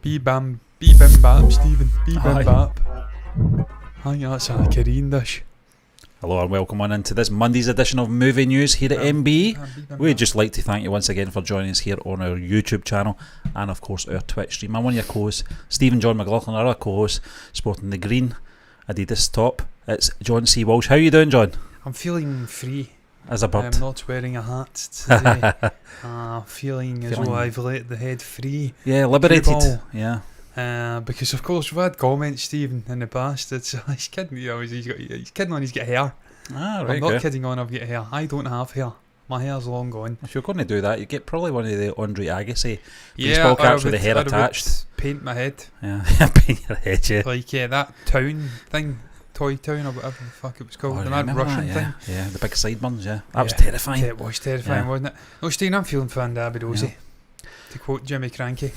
Bee bim bap, Stephen. Bee bim bap. I think that's a Korean dish. Hello and welcome on into this Monday's edition of Movie News here at MB. We'd just like to thank you once again for joining us here on our YouTube channel and of course our Twitch stream. I'm one of your co-hosts, Stephen John McLaughlin, our other co-host, sporting the green Adidas top. It's John C. Walsh. How are you doing, John? I'm feeling free. As a bird. I'm not wearing a hat today. Feeling as though I've let the head free. Yeah, liberated. Yeah. Because of course we've had comments, Stephen, in the past. It's he's kidding, he's kidding on he's got hair. Right, I'm not kidding on I've got hair. I don't have hair. My hair's long gone. If you're going to do that, you get probably one of the Andre Agassi baseball caps with the hair attached. Paint my head. Yeah, paint your head, yeah. Like that town thing, Toy Town or whatever the fuck it was called. Oh, that Russian that, thing. Yeah, the big sideburns, yeah. That was terrifying. It was terrifying, wasn't it? No, Stephen, I'm feeling fandabidosi. To quote Jimmy Cranky.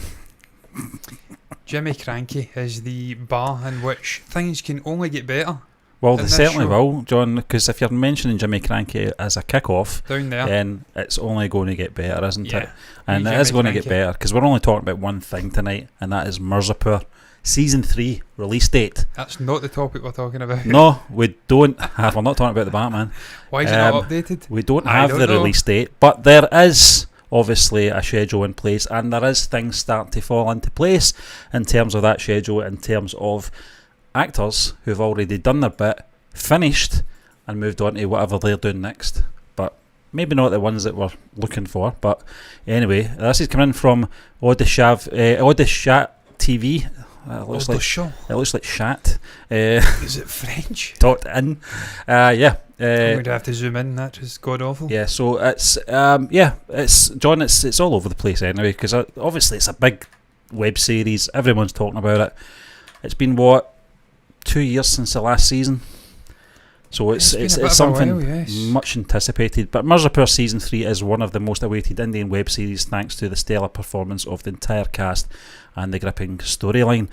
Jimmy Cranky is the bar in which things can only get better. Well, they certainly will, John, because if you're mentioning Jimmy Cranky as a kick-off, down there, then it's only going to get better, isn't it? And Jimmy it is going to Cranky. get better, because we're only talking about one thing tonight, and that is Mirzapur Season 3 release date. That's not the topic we're talking about. No, we don't have. We're not talking about the Batman. Why is it not updated? We don't have the release date, but there is obviously a schedule in place, and there is things starting to fall into place in terms of that schedule, in terms of actors who've already done their bit, finished, and moved on to whatever they're doing next. But maybe not the ones that we're looking for. But anyway, this is coming in from Odishat TV. It looks like chat. Is it French? .in. Yeah. I'm going to have to zoom in. That is god awful. Yeah. So it's it's John. It's all over the place anyway, because obviously it's a big web series. Everyone's talking about it. It's been 2 years since the last season. So it's something much anticipated. But Mirzapur Season 3 is one of the most awaited Indian web series, thanks to the stellar performance of the entire cast and the gripping storyline.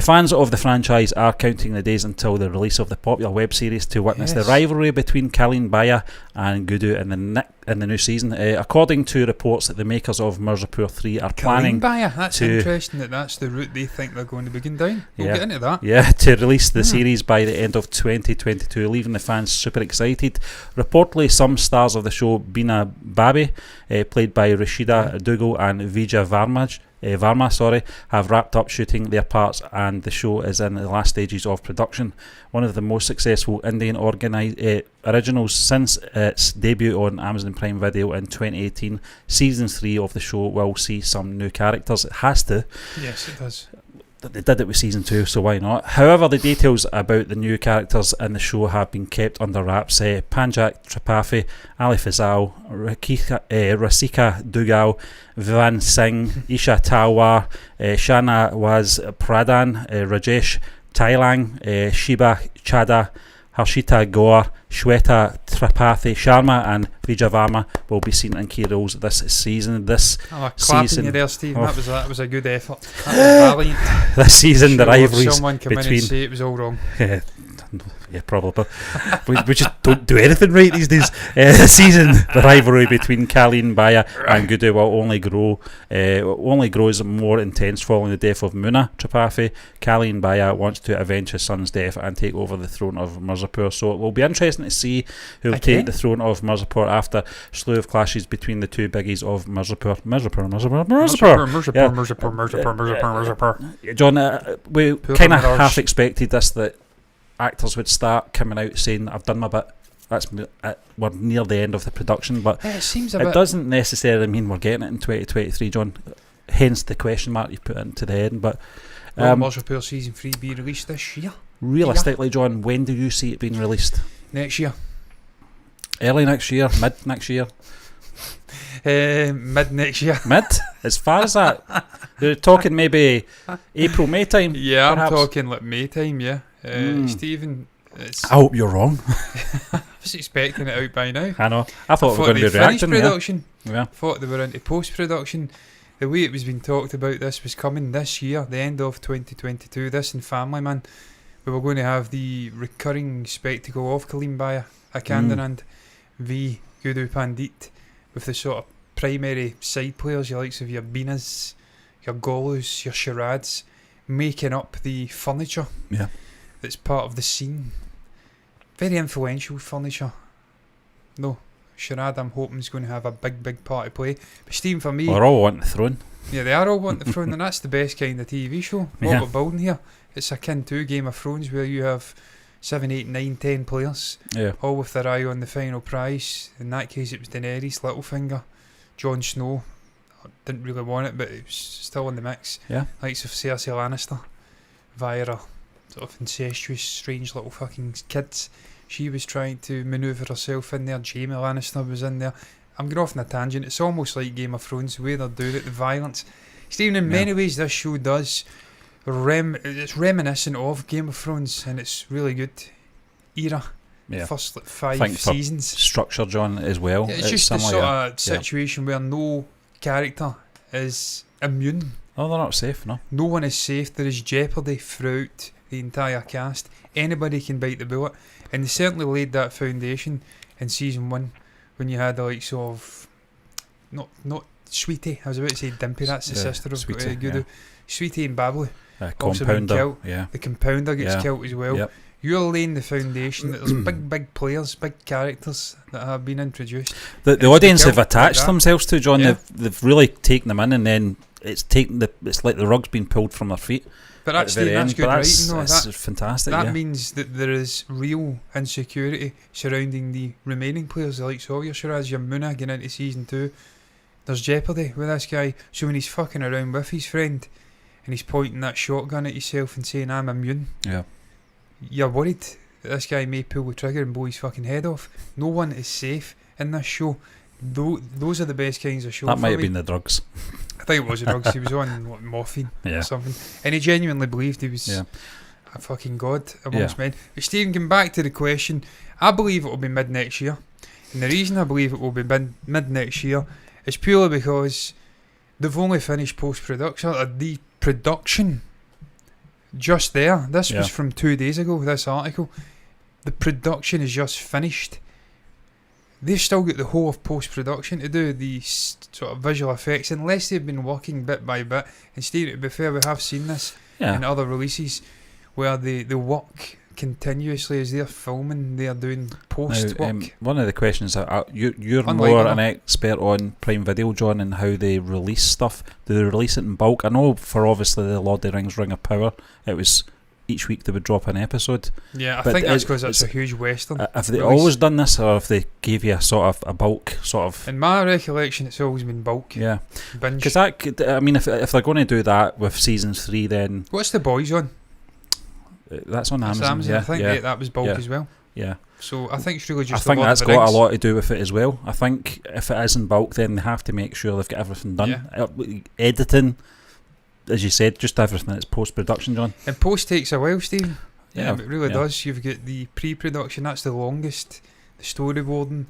Fans of the franchise are counting the days until the release of the popular web series to witness the rivalry between Kalin Baya and Gudu in the new season. According to reports, that the makers of Mirzapur 3 are planning Baya. That's interesting that's the route they think they're going to begin down. We'll get into that. Yeah, to release the series by the end of 2022, leaving the fans super excited. Reportedly, some stars of the show, Beena Babi, played by Rashida Dougal, and Vijay Varma, have wrapped up shooting their parts, and the show is in the last stages of production. One of the most successful Indian originals since its debut on Amazon Prime Video in 2018. Season 3 of the show will see some new characters. It has to. Yes, it does. They did it with Season 2, so why not? However, the details about the new characters in the show have been kept under wraps. Panjak Tripathi, Ali Fazal, Rasika Dugal, Vivan Singh, Isha Talwar, Shana Waz Pradhan, Rajesh Thailang, Shiba Chada, Harshita Gaur, Shweta Tripathi Sharma, and Vijay Varma will be seen in key roles this season. Clapping you there, Stephen. That was a good effort. That was valiant. This season, the rivalries someone come in and say it was all wrong. Yeah, probably. we just don't do anything right these days. This season, the rivalry between Kalin Baya and Gudu will only grows more intense following the death of Muna Tripathi. Kalin Baya wants to avenge his son's death and take over the throne of Mirzapur. So it will be interesting to see who will take the throne of Mirzapur after a slew of clashes between the two biggies of Mirzapur. John, we kind of half expected this, that actors would start coming out saying, I've done my bit, we're near the end of the production, but it doesn't necessarily mean we're getting it in 2023, John, hence the question mark you put into the end. But will Mirzapur Season 3 be released this year? Realistically, John, when do you see it being released? Next year. Early next year? Mid next year? Mid next year. Mid? As far as that? You're talking maybe April, May time? Yeah, perhaps? I'm talking like May time, yeah. Stephen, I hope you're wrong. I was expecting it out by now. I know. I thought we were going to be reacting. Production. Yeah. I thought they were into post-production. The way it was being talked about, this was coming this year, the end of 2022. This and Family Man, we were going to have the recurring spectacle of Kalin Baya, Akandanand v Gudu Pandit, with the sort of primary side players, your likes of your Beenas, your golos, your charades, making up the furniture that's part of the scene. Very influential furniture. No, charade I'm hoping is going to have a big part to play. But Stephen, for me... We're all wanting the throne. Yeah, they are all wanting the throne, and that's the best kind of TV show. What we're building here, it's akin to Game of Thrones, where you have 7, 8, 9, 10 players, all with their eye on the final prize. In that case, it was Daenerys, Littlefinger, Jon Snow. I didn't really want it, but it was still in the mix. Yeah. Likes of Cersei Lannister, via a sort of incestuous, strange little fucking kids. She was trying to manoeuvre herself in there. Jaime Lannister was in there. I'm going off on a tangent. It's almost like Game of Thrones, the way they're doing it, the violence. Stephen, in many ways, this show does it's reminiscent of Game of Thrones, and it's really good era. First 5 seasons. Structure, John, as well. Yeah, it's just the sort of situation where no character is immune. Oh, they're not safe, no. No one is safe. There is jeopardy throughout the entire cast. Anybody can bite the bullet. And they certainly laid that foundation in season 1 when you had the likes of not Sweetie, I was about to say Dimpy, that's the sister of Gudu. Sweetie and Babbly. Compounder, The compounder gets killed as well. Yep. You're laying the foundation that there's big players, big characters that have been introduced. The audience have attached like themselves to, John. They've really taken them in, and then it's like the rug's been pulled from their feet. But that's good writing, though. That's fantastic. That means that there is real insecurity surrounding the remaining players, the likes of your Shiraz, your Muna, getting into season 2. There's jeopardy with this guy. So when he's fucking around with his friend and he's pointing that shotgun at himself and saying, I'm immune, you're worried that this guy may pull the trigger and blow his fucking head off. No one is safe in this show. Those are the best kinds of shows. That might have been the drugs. I think it was the drugs. He was on morphine or something, and he genuinely believed he was a fucking god amongst men. But Stephen, come back to the question. I believe it will be mid next year, and the reason I believe it will be mid next year is purely because they've only finished post-production, the production just there. This was from 2 days ago, this article. The production is just finished. They've still got the whole of post-production to do, the sort of visual effects, unless they've been working bit by bit. And Steve, to be fair, we have seen this in other releases where they work continuously as they're filming, they're doing post-work. One of the questions, you're more an expert on Prime Video, John, and how they release stuff. Do they release it in bulk? I know for obviously the Lord of the Rings Ring of Power, it was each week they would drop an episode. Yeah, I think that's because it's a huge western. Have they always done this, or if they gave you a sort of a bulk sort of? In my recollection, it's always been bulk. Yeah, binge. Because that could, I mean, if they're going to do that with season 3, then what's The Boys on? That's on Amazon. I think that was bulk as well. Yeah. So I think it's really just. I think that's got a lot to do with it as well. I think if it is in bulk, then they have to make sure they've got everything done. Yeah. Editing, as you said, just everything that's post-production, John. And post takes a while, Steve. Yeah, it really does. You've got the pre-production, that's the longest. The storyboarding,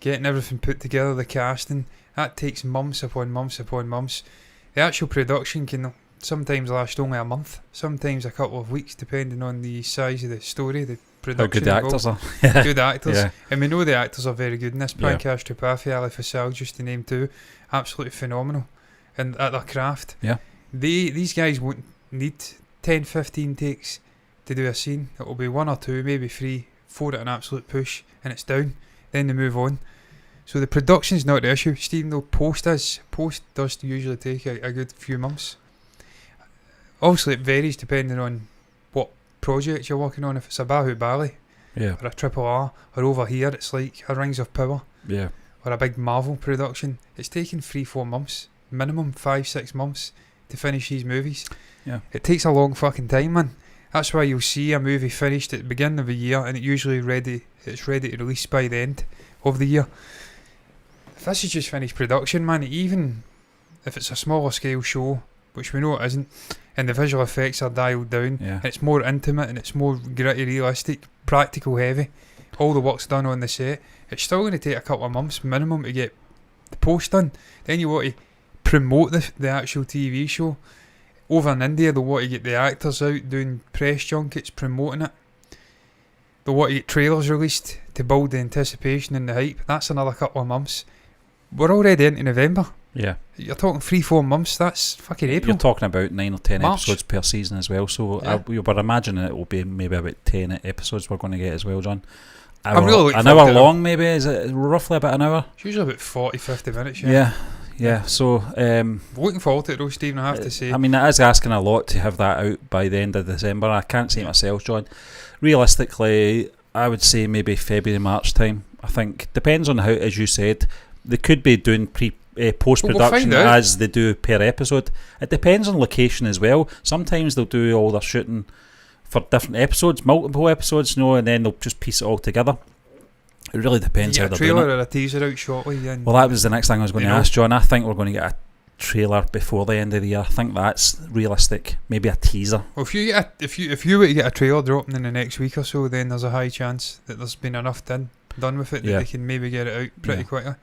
getting everything put together, the casting, that takes months upon months upon months. The actual production can sometimes last only a month, sometimes a couple of weeks, depending on the size of the story, the production. How good the actors are. Good actors. And we know the actors are very good in this. Pankaj Tripathi, Ali Fasal, just to name 2, absolutely phenomenal and at their craft. Yeah. These guys won't need 10, 15 takes to do a scene. It will be 1 or 2, maybe 3, 4 at an absolute push, and it's down. Then they move on. So the production's not the issue. Stephen, though, post does usually take a good few months. Obviously, it varies depending on what project you're working on. If it's a Bahubali or a Triple R, or over here it's like a Rings of Power or a big Marvel production, it's taking 3-4 months, minimum 5-6 months to finish these movies. Yeah, it takes a long fucking time, man. That's why you'll see a movie finished at the beginning of the year and it's ready to release by the end of the year. If this is just finished production, man, even if it's a smaller scale show, which we know it isn't, and the visual effects are dialed down, and it's more intimate and it's more gritty, realistic, practical heavy, all the work's done on the set, it's still going to take a couple of months minimum to get the post done. Then you want to promote the actual TV show. Over in India, they want to get the actors out doing press junkets, promoting it. They want to get trailers released to build the anticipation and the hype. That's another couple of months. We're already into November. Yeah. You're talking 3-4 months. That's fucking April. You're talking about 9 or 10 March. episodes per season as well. So Yeah. we were imagining it will be maybe about 10 episodes we're going to get as well, John. I'm really looking an forward hour to long, maybe. Is it roughly about an hour? It's usually about 40-50 minutes. Yeah. So Looking forward to it though, Stephen, I have to say. I mean, it is asking a lot to have that out by the end of December. I can't see it myself, John. Realistically, I would say maybe February, March time. I think depends on how, as you said, they could be doing post production as they do per episode. It depends on location as well. Sometimes they'll do all their shooting for different episodes, multiple episodes, and then they'll just piece it all together. It really depends how they're doing it. A trailer or a teaser out shortly. Well, that was the next thing I was going to ask, John. I think we're going to get a trailer before the end of the year. I think that's realistic. Maybe a teaser. Well, if you were to get a trailer dropping in the next week or so, then there's a high chance that there's been enough done with it that they can maybe get it out pretty quickly.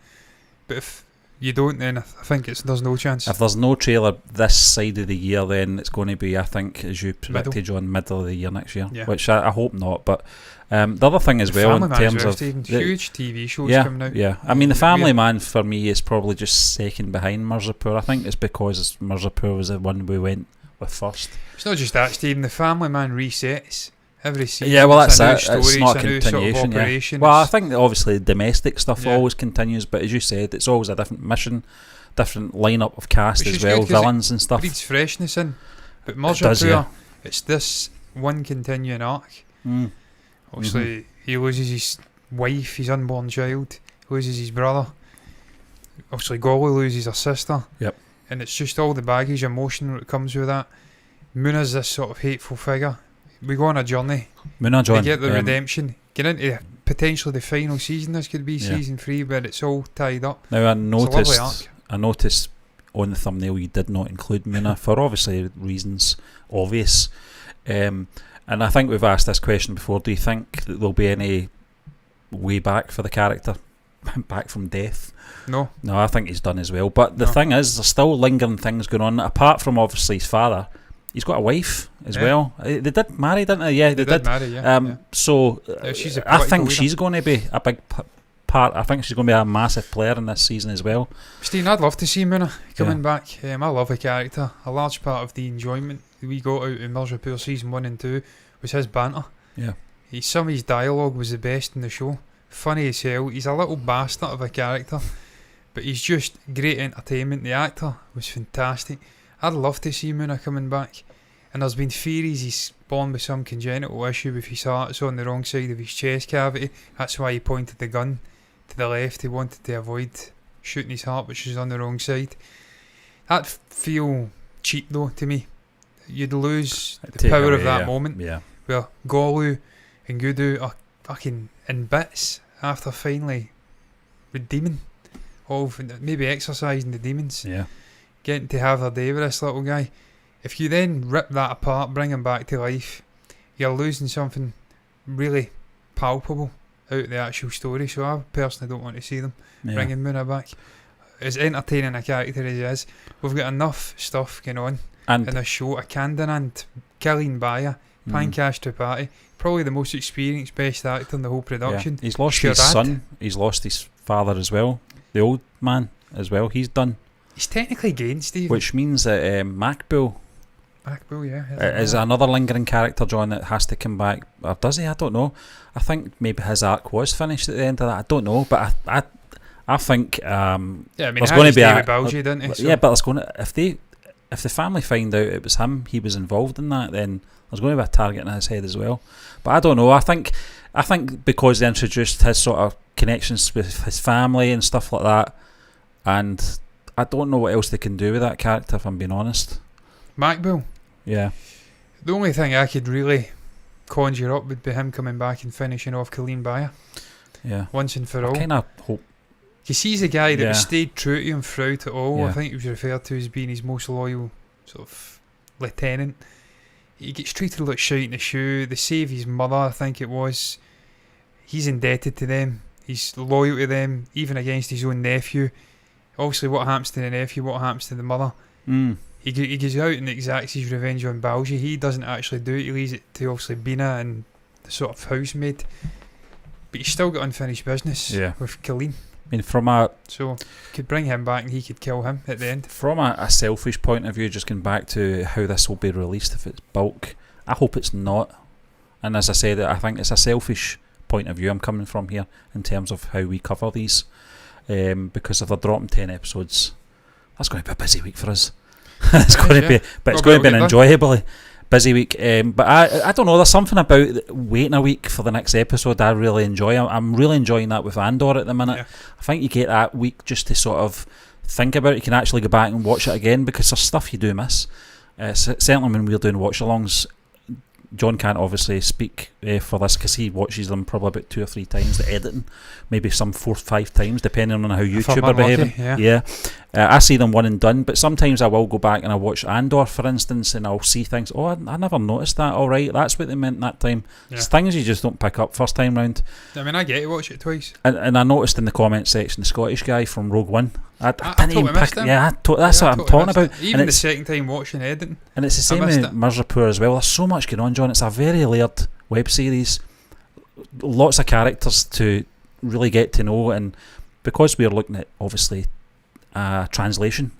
But if you don't, then I think there's no chance. If there's no trailer this side of the year, then it's going to be, I think, as you predicted, John, middle of the year next year. Yeah. Which I hope not. But the other thing as well, in terms of huge TV shows coming out. Yeah, I mean, The Family Man for me is probably just second behind Mirzapur. I think it's because Mirzapur was the one we went with first. It's not just that, Stephen. The Family Man resets every season. Yeah, well, that's it. It's not a continuation. Sort of yeah. Well, I think that obviously domestic stuff always continues, but as you said, it's always a different mission, different lineup of cast as well, villains and stuff. It breeds freshness in. But Mirzapur, it's this one continuing arc. Obviously, he loses his wife, his unborn child, loses his brother. Obviously, Golly loses her sister. Yep. And it's just all the baggage, emotion that comes with that. Muna's this sort of hateful figure. We go on a journey. Muna, John. We get the redemption. Get into potentially the final season. This could be season 3, but it's all tied up. Now, I noticed on the thumbnail you did not include Muna for obviously reasons obvious. And I think we've asked this question before. Do you think that there'll be any way back for the character? Back from death? No, I think he's done as well. But the thing is, there's still lingering things going on. Apart from obviously his father, he's got a wife as well. They did marry, didn't they? Yeah, they did marry. Yeah. So I think she's going to be a big part. I think she's going to be a massive player in this season as well. Steve, I'd love to see Muna coming back. I love the character. A large part of the enjoyment we got out in Mirzapur season 1 and 2 was his banter. Yeah, some of his dialogue was the best in the show. Funny as hell. He's a little bastard of a character, but he's just great entertainment. The actor was fantastic. I'd love to see Muna coming back. And there's been theories he's born with some congenital issue with his heart. It's on the wrong side of his chest cavity. That's why he pointed the gun to the left. He wanted to avoid shooting his heart, which is on the wrong side. That'd feel cheap though to me. You'd lose the power of that moment. Yeah. Where Golu and Gudu are fucking in bits after finally redeeming, maybe exercising the demons. Yeah. Getting to have their day with this little guy. If you then rip that apart, bring him back to life, you're losing something really palpable out of the actual story. So I personally don't want to see them bringing Muna back. As entertaining a character as he is, we've got enough stuff going on in the show. Akandinand, Killeen Baya, Pankaj Tripathi, probably the most experienced, best actor in the whole production. Yeah. He's lost his son, he's lost his father as well, the old man as well, he's done. He's technically gained, Steve. Which means that Macbull is another lingering character, John, that has to come back. Or does he? I don't know. I think maybe his arc was finished at the end of that. I don't know, but I think there's going to be Balji, didn't he? So. Yeah, but there's going to, if the family find out it was him, he was involved in that, then there's going to be a target in his head as well. But I don't know. I think because they introduced his sort of connections with his family and stuff like that, and I don't know what else they can do with that character, if I'm being honest. Macbull? Yeah. The only thing I could really conjure up would be him coming back and finishing off Killeen Baya. Yeah. Once and for all. I kind of hope. Because he's the guy that stayed true to him throughout it all. Yeah. I think he was referred to as being his most loyal sort of lieutenant. He gets treated like shite in the shoe. They save his mother, I think it was. He's indebted to them. He's loyal to them, even against his own nephew. Obviously, what happens to the nephew, what happens to the mother. He goes out and exacts his revenge on Balji. He doesn't actually do it. He leaves it to obviously Bina and the sort of housemaid. But he's still got unfinished business with Killeen. I mean, from a So could bring him back and he could kill him at the end. From a selfish point of view, just going back to how this will be released, if it's bulk, I hope it's not. And as I said, I think it's a selfish point of view I'm coming from here in terms of how we cover these. Because if they're dropping 10 episodes, that's going to be a busy week for us. It's going to be, but it's going to be an enjoyably busy week. But I don't know, there's something about waiting a week for the next episode I really enjoy. I'm really enjoying that with Andor at the minute. I think you get that week just to sort of think about it. You can actually go back and watch it again, because there's stuff you do miss. Certainly when we're doing watch-alongs, John can't obviously speak for this because he watches them probably about 2 or 3 times, the editing, maybe some 4 or 5 times depending on how YouTube are behaving. I see them one and done, but sometimes I will go back and I watch Andor, for instance, and I'll see things, I never noticed that, alright, that's what they meant that time. It's things you just don't pick up first time round. I mean, I get to watch it twice. And I noticed in the comment section, the Scottish guy from Rogue One, I didn't even pick him. That's what I'm talking about. Even the second time watching editing. And it's the same with Mirzapur as well. There's so much going on, John. It's a very layered web series. Lots of characters to really get to know, and because we're looking at, obviously, translation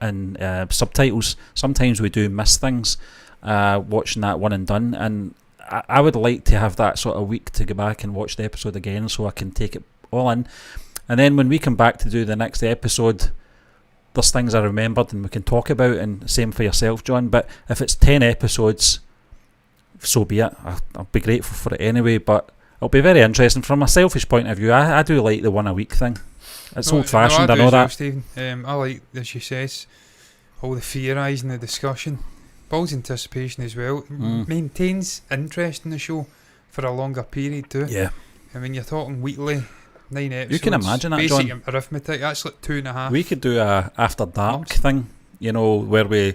and subtitles, sometimes we do miss things watching that one and done, and I would like to have that sort of week to go back and watch the episode again so I can take it all in. And then when we come back to do the next episode, there's things I remembered and we can talk about, and same for yourself, John. But if it's 10 episodes, so be it. I'll be grateful for it anyway, but it'll be very interesting. From a selfish point of view, I do like the one a week thing. It's old-fashioned, I know that. Stephen. I like, as she says, all the theorising, the discussion, builds anticipation as well. Maintains interest in the show for a longer period too. Yeah. I mean, you're talking weekly, 9 episodes. You can imagine that, basic John. Arithmetic, that's like 2.5. We could do a After Dark thing, where we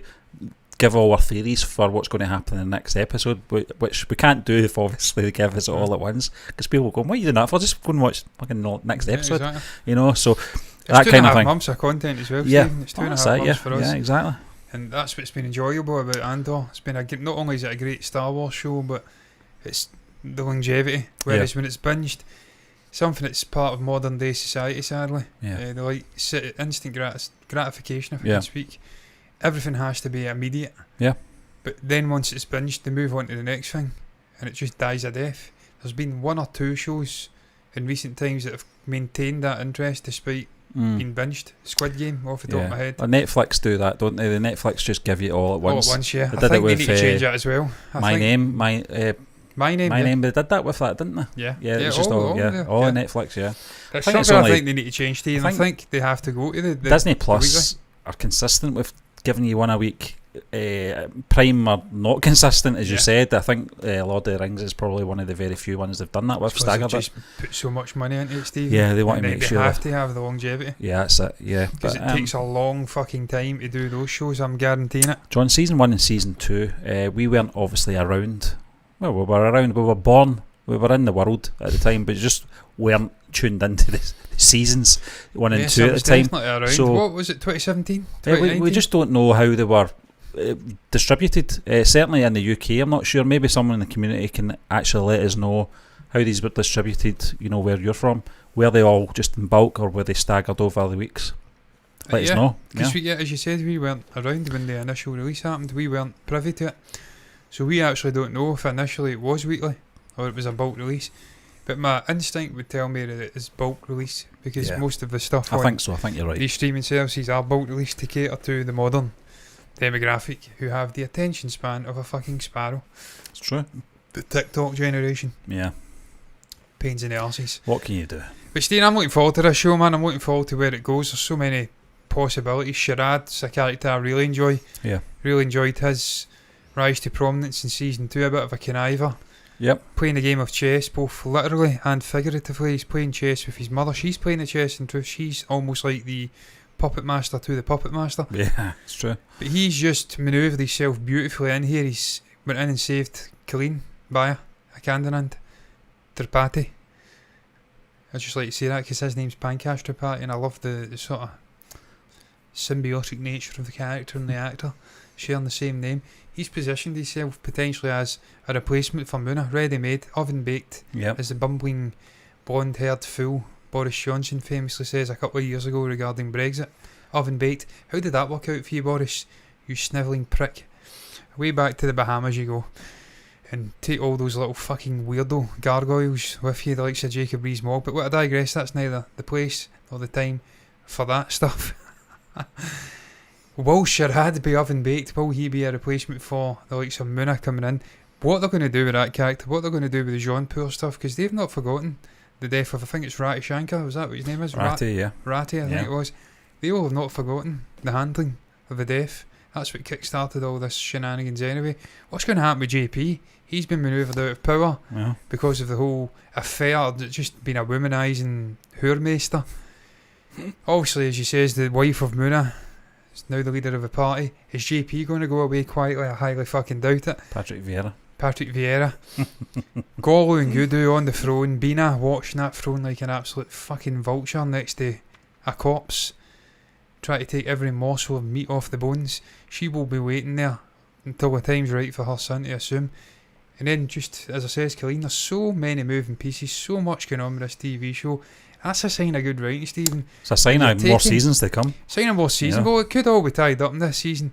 give all our theories for what's going to happen in the next episode, which we can't do if obviously they give us it all at once, because people will go, what are you doing that for? Just go and watch fucking next episode. Exactly. So it's that kind of thing. 2.5 months of content as well, Yeah. Stephen. It's 2.5 months for us. Yeah, exactly. And that's what's been enjoyable about Andor. It's been not only is it a great Star Wars show, but it's the longevity. Whereas when it's binged, something that's part of modern day society, sadly. Yeah. They like instant gratification, if I can speak. Everything has to be immediate. Yeah. But then once it's binged, they move on to the next thing, and it just dies a death. There's been 1 or 2 shows in recent times that have maintained that interest despite being binged. Squid Game, off the top of my head. Well, Netflix do that, don't they? The Netflix just give you it all at once. All at once, yeah. They I did think it with, they need to change that as well. My Name. My Name, they did that with that, didn't they? Yeah. Yeah, it was just all on Netflix, yeah. That's something I think they need to change to, and I think they have to go to the Disney Plus are consistent with giving you one a week. Prime are not consistent, as you said. I think Lord of the Rings is probably one of the very few ones they've done that with. Staggered just put so much money into it, Steve. Yeah, they want to make sure they have to have the longevity. Yeah, that's it. Yeah, because it takes a long fucking time to do those shows. I'm guaranteeing it. John, season 1 and season 2, we weren't obviously around. Well, we were around. We were born. We were in the world at the time, but just weren't tuned into the seasons 1 and 2 at the time. Around. So what was it? 2017. We just don't know how they were distributed. Certainly in the UK, I'm not sure. Maybe someone in the community can actually let us know how these were distributed. Where you're from. Were they all just in bulk, or were they staggered over the weeks? Let us know. Because as you said, we weren't around when the initial release happened. We weren't privy to it, so we actually don't know if initially it was weekly or it was a bulk release. But my instinct would tell me that it is bulk release, because most of the stuff I think you're right. These streaming services are bulk release to cater to the modern demographic who have the attention span of a fucking sparrow. It's true. The TikTok generation. Yeah. Pains in the arses. What can you do? But Steve, I'm looking forward to this show, man. I'm looking forward to where it goes. There's so many possibilities. Sharad's a character I really enjoy. Yeah. Really enjoyed his rise to prominence in season 2. A bit of a conniver. Yep. Playing a game of chess, both literally and figuratively. He's playing chess with his mother. She's playing the chess in truth. She's almost like the puppet master to the puppet master. Yeah, it's true. But he's just manoeuvred himself beautifully in here. He's went in and saved Colleen Baya, a Candanand Tripathi. I just like to say that because his name's Pankaj Tripathi, and I love the sort of symbiotic nature of the character and the actor sharing the same name. He's positioned himself potentially as a replacement for Muna, ready-made, oven-baked, as the bumbling, blonde-haired fool Boris Johnson famously says a couple of years ago regarding Brexit. Oven baked. How did that work out for you, Boris? You snivelling prick. Way back to the Bahamas you go. And take all those little fucking weirdo gargoyles with you, the likes of Jacob Rees-Mogg. But what I digress, that's neither the place or the time for that stuff. Walsh sure had to be oven baked. Will he be a replacement for the likes of Muna coming in? What they're going to do with that character, what they're going to do with the Jean-Pour stuff, because they've not forgotten the death of, I think it's Ratty Shankar, was that what his name is? Ratty, yeah. Ratty, I think it was. They all have not forgotten the handling of the death. That's what kick-started all this shenanigans anyway. What's going to happen with JP? He's been manoeuvred out of power because of the whole affair, just being a womanising hoormaster. Obviously, as you says, the wife of Muna is now the leader of the party. Is JP going to go away quietly? I highly fucking doubt it. Patrick Vieira. Golu and Gudu on the throne. Bina watching that throne like an absolute fucking vulture next to a corpse. Try to take every morsel of meat off the bones. She will be waiting there until the time's right for her son to assume. And then just, as I says, Colleen, there's so many moving pieces, so much going on with this TV show. That's a sign of good writing, Stephen. It's a sign of more seasons to come. Sign of more seasons. Well, it could all be tied up in this season.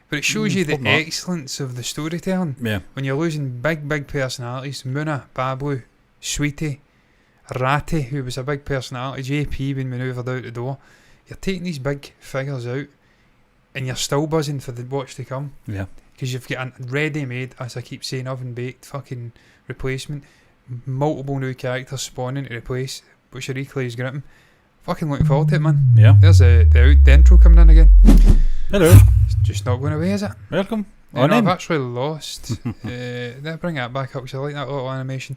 But it shows you the excellence of the storytelling. Yeah. When you're losing big personalities. Muna, Bablu, Sweetie, Ratty, who was a big personality, JP being manoeuvred out the door. You're taking these big figures out and you're still buzzing for the watch to come. Yeah. Because you've got a ready-made, as I keep saying, oven-baked fucking replacement. Multiple new characters spawning to replace, which are equally as gripping. Fucking looking forward to it, man. Yeah. There's the intro coming in again. Hello. It's just not going away, is it? Welcome. I've actually lost. Let's bring that back up because I like that little animation.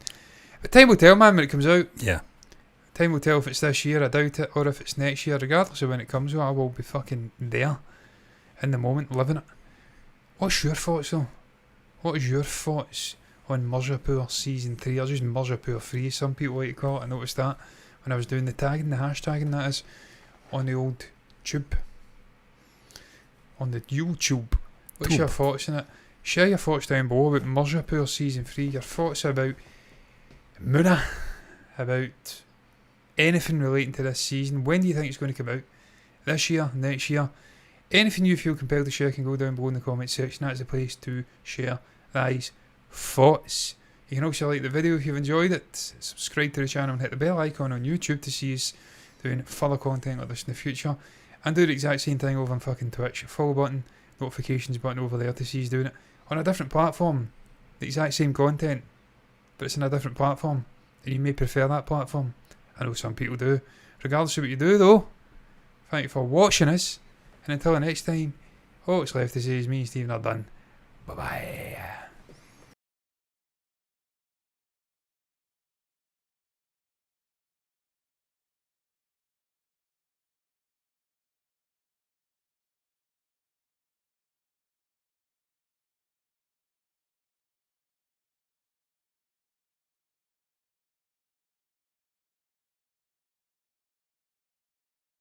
But time will tell, man, when it comes out. Yeah. Time will tell if it's this year, I doubt it, or if it's next year. Regardless of when it comes, I will be fucking there in the moment, living it. What's your thoughts though? What is your thoughts on Mirzapur Season 3, or just Mirzapur 3, some people like to call it? I noticed that when I was doing the tagging, the hashtagging that is, on the old tube. On the YouTube. What's your thoughts on it? Share your thoughts down below about Mirzapur Season 3, your thoughts about Muna, about anything relating to this season. When do you think it's going to come out? This year? Next year? Anything you feel compelled to share can go down below in the comment section. That's the place to share these thoughts. You can also like the video if you've enjoyed it. Subscribe to the channel and hit the bell icon on YouTube to see us doing further content like this in the future. And do the exact same thing over on fucking Twitch. Follow button, notifications button over there to see us doing it on a different platform. The exact same content, but it's on a different platform. And you may prefer that platform. I know some people do. Regardless of what you do though, thank you for watching us. And until the next time, all it's left to say is me and Stephen are done. Bye bye.